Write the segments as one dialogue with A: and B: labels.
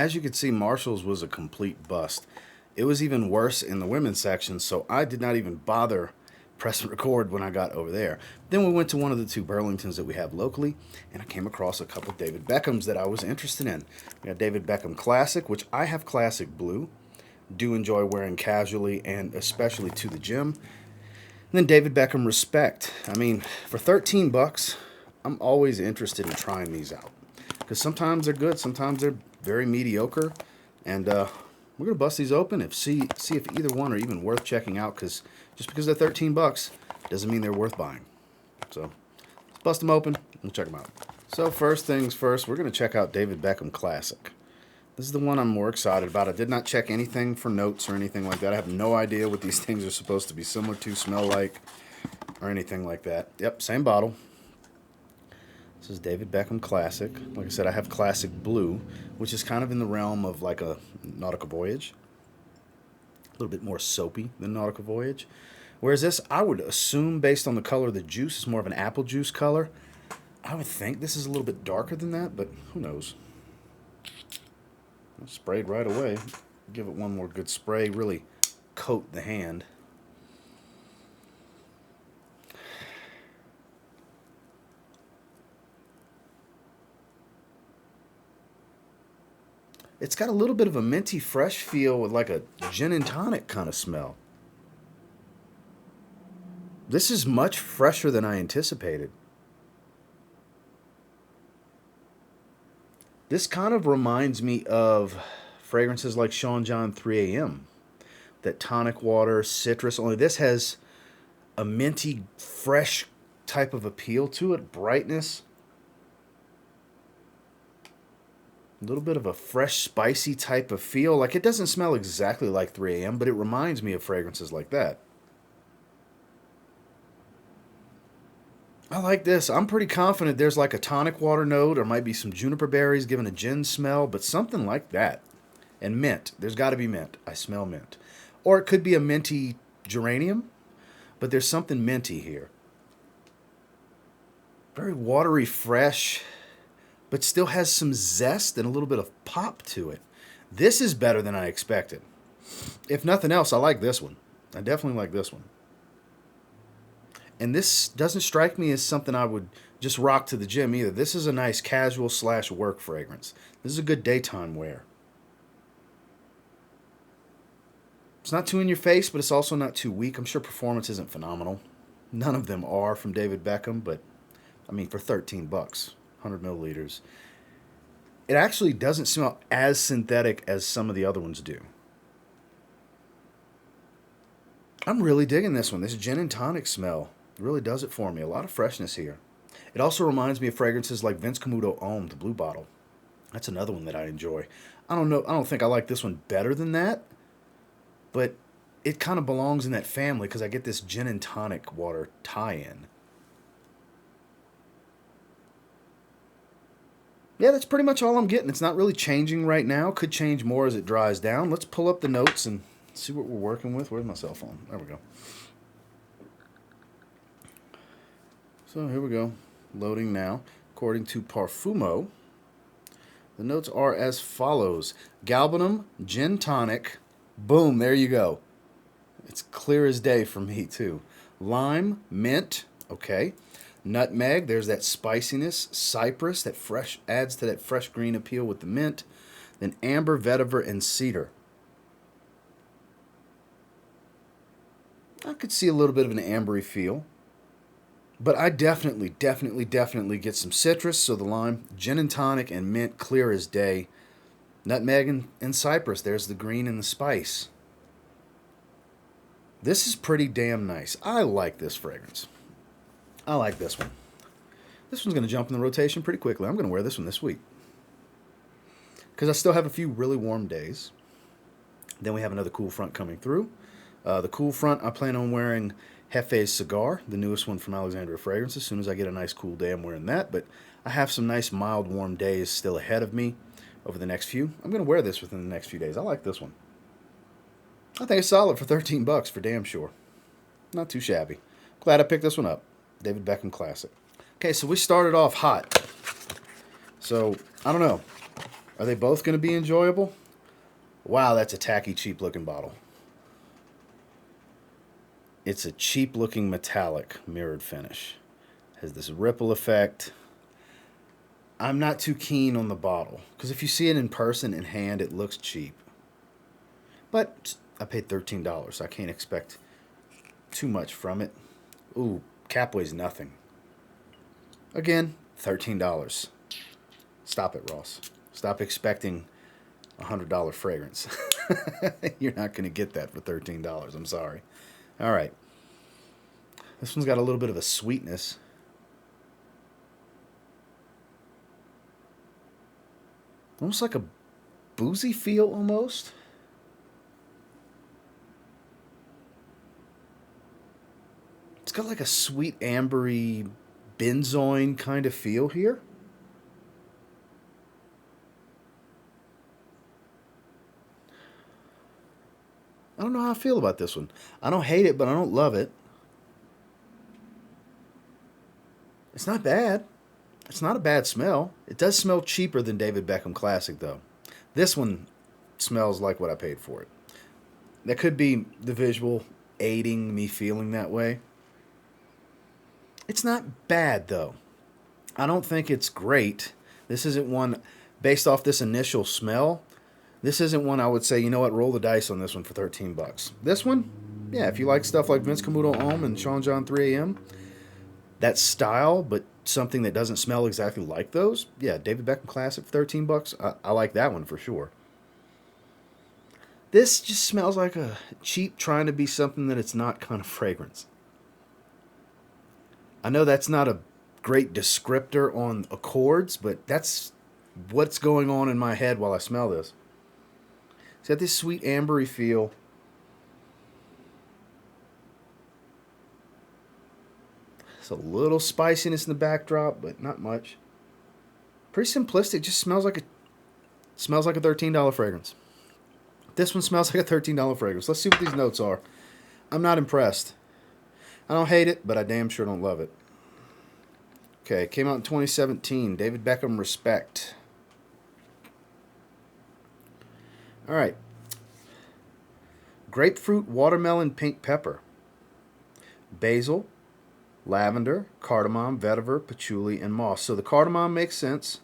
A: as you can see, Marshall's was a complete bust. It was even worse in the women's section, so I did not even bother pressing record when I got over there. Then we went to one of the two Burlingtons that we have locally, and I came across a couple of David Beckhams that I was interested in. We got David Beckham Classic, which I have Classic Blue. Do enjoy wearing casually and especially to the gym. And then David Beckham Respect. I mean, for 13 bucks, I'm always interested in trying these out. Because sometimes they're good, sometimes they're very mediocre. And we're going to bust these open and see if either one are even worth checking out. Because just because they're 13 bucks doesn't mean they're worth buying. So let's bust them open and check them out. So first things first, we're going to check out David Beckham Classic. This is the one I'm more excited about. I did not check anything for notes or anything like that. I have no idea what these things are supposed to be similar to, smell like, or anything like that. Yep, same bottle. This is David Beckham Classic. Like I said, I have Classic Blue, which is kind of in the realm of like a Nautical Voyage. A little bit more soapy than Nautical Voyage. Whereas this, I would assume, based on the color of the juice, is more of an apple juice color. I would think this is a little bit darker than that, but who knows? Sprayed right away. Give it one more good spray. Really coat the hand. It's got a little bit of a minty fresh feel with like a gin and tonic kind of smell. This is much fresher than I anticipated. This kind of reminds me of fragrances like Sean John 3 AM. That tonic water, citrus, only this has a minty, fresh type of appeal to it, brightness. A little bit of a fresh, spicy type of feel. Like it doesn't smell exactly like 3 AM, but it reminds me of fragrances like that. I like this. I'm pretty confident there's like a tonic water note or might be some juniper berries giving a gin smell, but something like that. And mint. There's got to be mint. I smell mint. Or it could be a minty geranium, but there's something minty here. Very watery, fresh, but still has some zest and a little bit of pop to it. This is better than I expected. If nothing else, I like this one. I definitely like this one. And this doesn't strike me as something I would just rock to the gym either. This is a nice casual / work fragrance. This is a good daytime wear. It's not too in your face, but it's also not too weak. I'm sure performance isn't phenomenal. None of them are from David Beckham, but I mean, for 13 bucks, 100 milliliters. It actually doesn't smell as synthetic as some of the other ones do. I'm really digging this one. This gin and tonic smell really does it for me. A lot of freshness here. It also reminds me of fragrances like Vince Camuto Homme, the blue bottle. That's another one that I enjoy. I don't know. I don't think I like this one better than that, but it kind of belongs in that family because I get this gin and tonic water tie-in. Yeah, that's pretty much all I'm getting. It's not really changing right now. Could change more as it dries down. Let's pull up the notes and see what we're working with. Where's my cell phone? There we go. So here we go. Loading now. According to Parfumo, the notes are as follows. Galbanum, gin tonic. Boom, there you go. It's clear as day for me too. Lime, mint, okay. Nutmeg, there's that spiciness. Cypress, that fresh adds to that fresh green appeal with the mint. Then amber, vetiver, and cedar. I could see a little bit of an ambery feel. But I definitely get some citrus, so the lime, gin and tonic, and mint, clear as day. Nutmeg and cypress, there's the green and the spice. This is pretty damn nice. I like this fragrance. I like this one. This one's going to jump in the rotation pretty quickly. I'm going to wear this one this week. Because I still have a few really warm days. Then we have another cool front coming through. The cool front, I plan on wearing Hefe's Cigar, the newest one from Alexandria Fragrance. As soon as I get a nice cool day, I'm wearing that. But I have some nice mild warm days still ahead of me over the next few. I'm going to wear this within the next few days. I like this one. I think it's solid for 13 bucks for damn sure. Not too shabby. Glad I picked this one up. David Beckham Classic. Okay, so we started off hot. So, I don't know. Are they both going to be enjoyable? Wow, that's a tacky, cheap looking bottle. It's a cheap looking metallic mirrored finish. Has this ripple effect. I'm not too keen on the bottle because if you see it in person in hand, it looks cheap. But I paid $13. I can't expect too much from it. Ooh, cap weighs nothing. Again, $13. Stop it, Ross. Stop expecting $100 fragrance. You're not going to get that for $13. I'm sorry. All right. This one's got a little bit of a sweetness. Almost like a boozy feel almost. It's got like a sweet ambery benzoin kind of feel here. I don't know how I feel about this one. I don't hate it, but I don't love it. It's not bad. It's not a bad smell. It does smell cheaper than David Beckham Classic, though. This one smells like what I paid for it. That could be the visual aiding me feeling that way. It's not bad, though. I don't think it's great. This isn't one, based off this initial smell, this isn't one I would say, you know what, roll the dice on this one for $13. This one, yeah, if you like stuff like Vince Camuto Homme and Sean John 3AM, that style, but something that doesn't smell exactly like those, yeah, David Beckham Classic for $13. I like that one for sure. This just smells like a cheap trying to be something that it's not kind of fragrance. I know that's not a great descriptor on Accords, but that's what's going on in my head while I smell this. It's got this sweet ambery feel. It's a little spiciness in the backdrop, but not much. Pretty simplistic. Just smells like a $13 fragrance. This one smells like a $13 fragrance. Let's see what these notes are. I'm not impressed. I don't hate it, but I damn sure don't love it. Okay, it came out in 2017. David Beckham Respect. All right. Grapefruit, watermelon, pink pepper. Basil, lavender, cardamom, vetiver, patchouli, and moss. So the cardamom makes sense.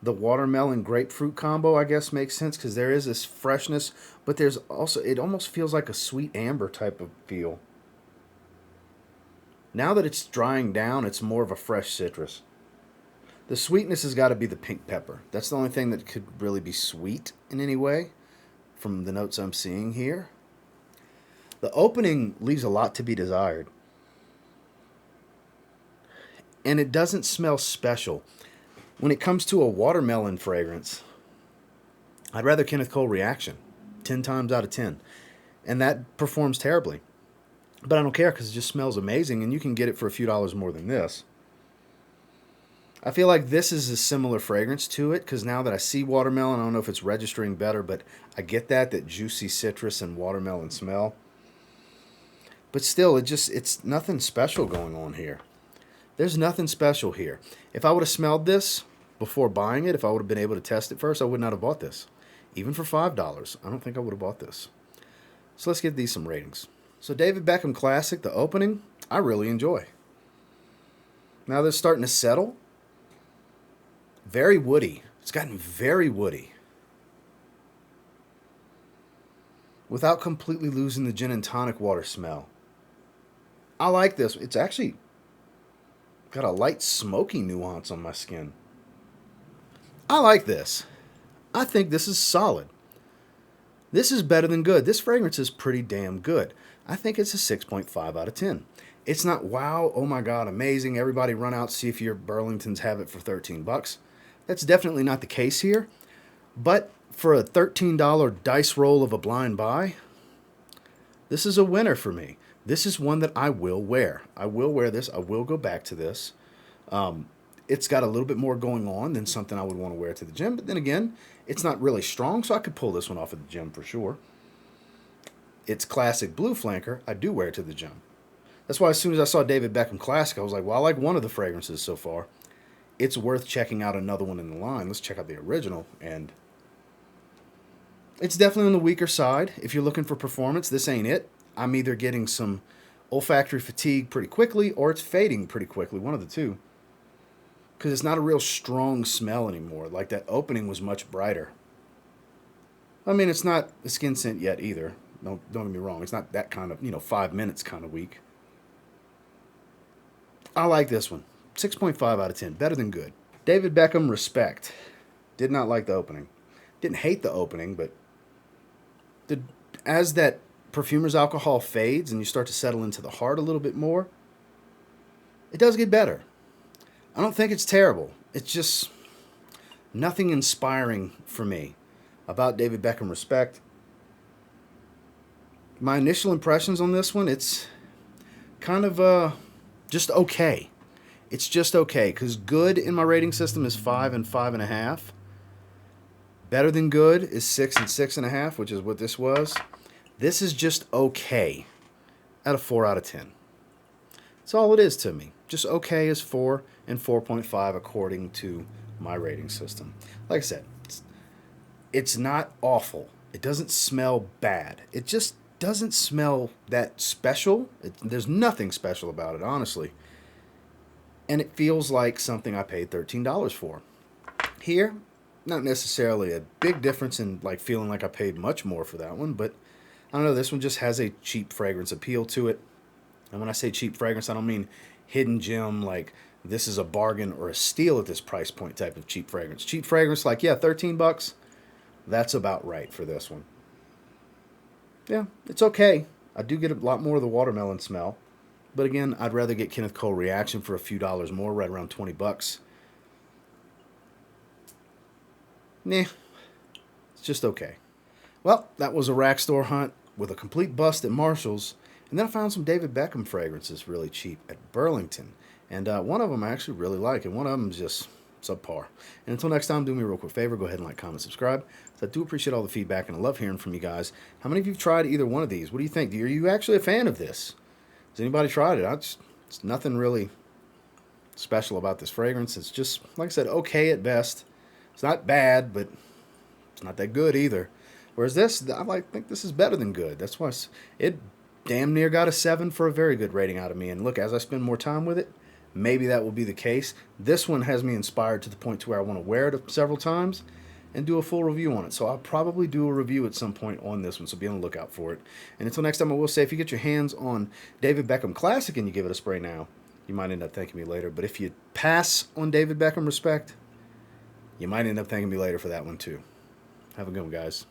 A: The watermelon grapefruit combo, I guess, makes sense because there is this freshness, but there's also, it almost feels like a sweet amber type of feel. Now that it's drying down, it's more of a fresh citrus. The sweetness has got to be the pink pepper. That's the only thing that could really be sweet in any way from the notes I'm seeing here. The opening leaves a lot to be desired. And it doesn't smell special. When it comes to a watermelon fragrance, I'd rather Kenneth Cole Reaction 10 times out of 10. And that performs terribly. But I don't care because it just smells amazing and you can get it for a few dollars more than this. I feel like this is a similar fragrance to it because now that I see watermelon, I don't know if it's registering better, but I get that juicy citrus and watermelon smell. But still, it's nothing special going on here. There's nothing special here. If I would have smelled this before buying it, if I would have been able to test it first, I would not have bought this. Even for $5, I don't think I would have bought this. So let's give these some ratings. So David Beckham Classic, the opening, I really enjoy. Now they're starting to settle. Very woody. It's gotten very woody. Without completely losing the gin and tonic water smell. I like this. It's actually got a light smoky nuance on my skin. I like this. I think this is solid. This is better than good. This fragrance is pretty damn good. I think it's a 6.5 out of 10. It's not, wow, oh my God, amazing. Everybody run out, see if your Burlingtons have it for $13. That's definitely not the case here. But for a $13 dice roll of a blind buy, this is a winner for me. This is one that I will wear. I will wear this. I will go back to this. It's got a little bit more going on than something I would want to wear to the gym. But then again, it's not really strong, so I could pull this one off at the gym for sure. It's classic blue flanker. I do wear it to the gym. That's why as soon as I saw David Beckham Classic, I was like, well, I like one of the fragrances so far. It's worth checking out another one in the line. Let's check out the original, and It's definitely on the weaker side. If you're looking for performance, this ain't it. I'm either getting some olfactory fatigue pretty quickly or it's fading pretty quickly, one of the two. Because it's not a real strong smell anymore. Like that opening was much brighter. I mean, it's not a skin scent yet either. Don't get me wrong. It's not that kind of, 5 minutes kind of weak. I like this one. 6.5 out of 10. Better than good. David Beckham, respect. Did not like the opening. Didn't hate the opening, but as that perfumer's alcohol fades and you start to settle into the heart a little bit more, it does get better. I don't think it's terrible. It's just nothing inspiring for me about David Beckham, respect. My initial impressions on this one, it's kind of just okay. It's just okay, because good in my rating system is 5 and 5.5. Better than good is 6 and 6.5, which is what this was. This is just okay at a 4 out of 10. That's all it is to me. Just okay is 4 and 4.5 according to my rating system. Like I said, it's not awful. It doesn't smell bad. It just doesn't smell that special. There's nothing special about it, honestly. And it feels like something I paid $13 for. Here, not necessarily a big difference in like feeling like I paid much more for that one, but I don't know, this one just has a cheap fragrance appeal to it. And when I say cheap fragrance, I don't mean hidden gem like this is a bargain or a steal at this price point type of cheap fragrance. Cheap fragrance like, yeah, $13, that's about right for this one. Yeah, it's okay. I do get a lot more of the watermelon smell. But again, I'd rather get Kenneth Cole Reaction for a few dollars more, right around $20. Nah, it's just okay. Well, that was a rack store hunt with a complete bust at Marshall's. And then I found some David Beckham fragrances really cheap at Burlington. And one of them I actually really like, and one of them is just subpar. And until next time, do me a real quick favor. Go ahead and like, comment, subscribe. So I do appreciate all the feedback, and I love hearing from you guys. How many of you have tried either one of these? What do you think? Are you actually a fan of this? Has anybody tried it? It's nothing really special about this fragrance. It's just, like I said, okay at best. It's not bad, but it's not that good either. Whereas this, I think this is better than good. That's why it damn near got a 7 for a very good rating out of me. And look, as I spend more time with it, maybe that will be the case. This one has me inspired to the point to where I want to wear it several times and do a full review on it. So I'll probably do a review at some point on this one, so be on the lookout for it. And until next time, I will say, if you get your hands on David Beckham Classic and you give it a spray now, you might end up thanking me later. But if you pass on David Beckham Respect, you might end up thanking me later for that one too. Have a good one, guys.